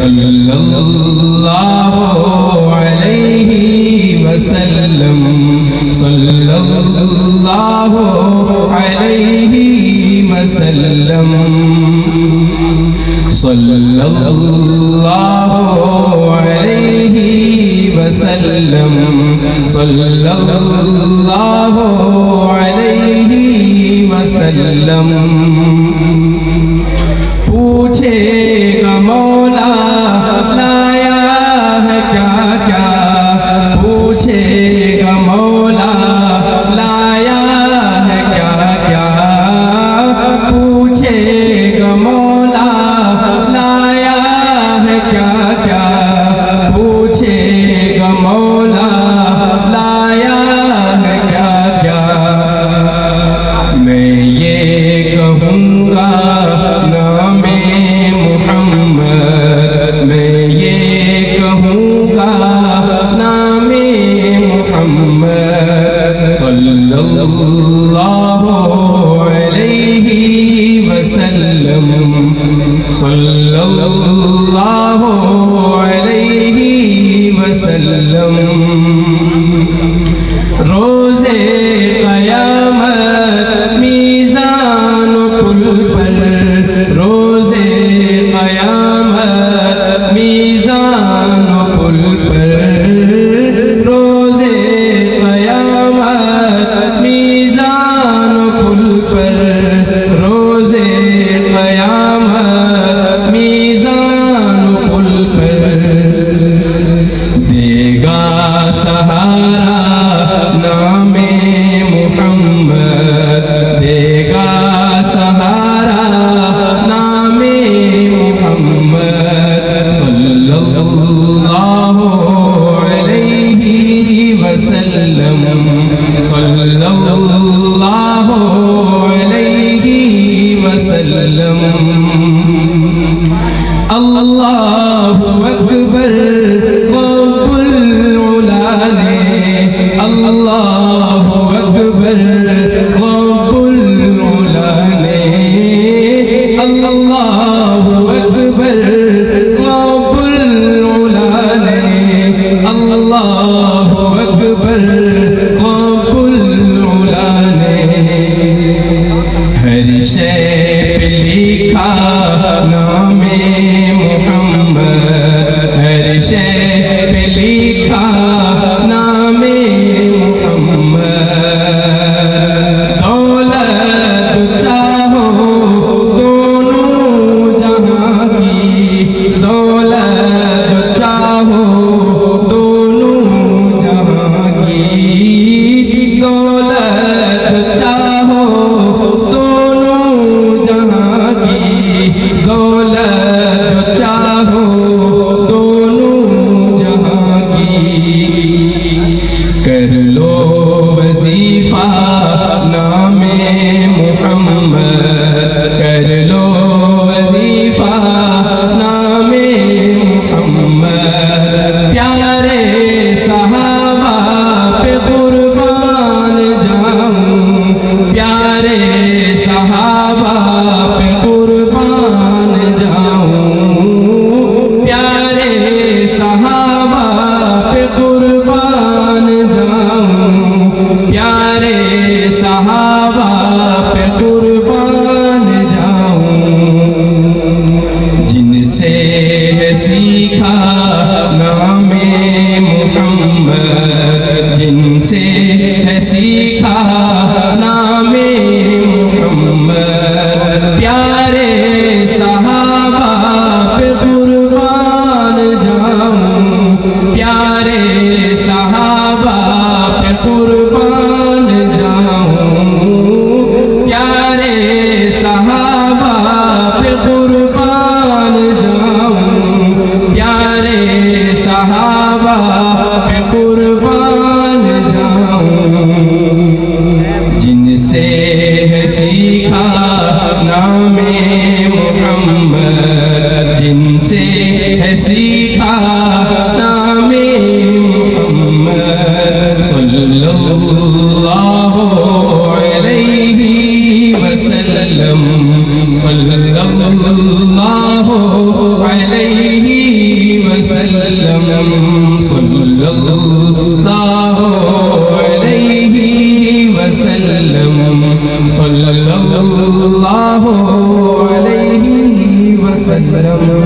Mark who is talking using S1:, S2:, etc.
S1: صلی اللہ علیہ وسلم صلی اللہ علیہ وسلم صلی اللہ علیہ وسلم صلی اللہ علیہ وسلم پوچھے گا مولا لایا ہے کیا کیا پوچھے گا مولا لایا ہے کیا کیا پوچھے گا مولا لایا ہے کیا کیا پوچھے گا مولا لایا ہے کیا کیا میں یہ کہوں گا نام محمد میں یہ کہوں گا نام محمد صلی اللہ علیہ وسلم صلی اللہ علیہ وسلم روز قیامت میزان پل پر روز قیامت میزان پل پر روز قیامت میزان پل پر روز قیامت میزان پل پر دے گا سہارا نام محمد دے گا سہارا نام محمد صلی اللہ علیہ وسلم صلی اللہ علیہ وسلم اللہ اکبر رب العلا نے اللہ اکبر رب العلا نے اللہ اکبر رب العلا نے اللہ اکبر رب العلا نے ہر شے پہ لکھا نام محمد ہر شے پہ لکھا نام محمد دولت چاہو دونوں جہاں کی دولت چاہو دونوں جہاں کی دولت چاہو دونوں جہاں کی دولت چاہو دونوں جہاں کی کر لو وظیفہ نام محمد کر لو وظیفہ نام محمد پیارے صحابہ پہ قربان جاؤں پیارے صحابہ پہ قربان جاؤں پیارے صحابہ پہ قربان جاؤں پیارے صحابہ پہ قربان جاؤں جن سے سیکھا نام محمد جن سے سیکھا نام محمد پیارے صحابہ پہ قربان جاؤں پیارے صحابہ پہ قربان جاؤں پیارے صحابہ پہ قربان جاؤں پیارے صحابہ پہ قربان جاؤں جن سے سیکھا نام محمد جن سے سیکھا نام محمد صلی اللہ علیہ وسلم صلی اللہ علیہ وسلم صلی اللہ علیہ وسلم صلی اللہ علیہ وسلم.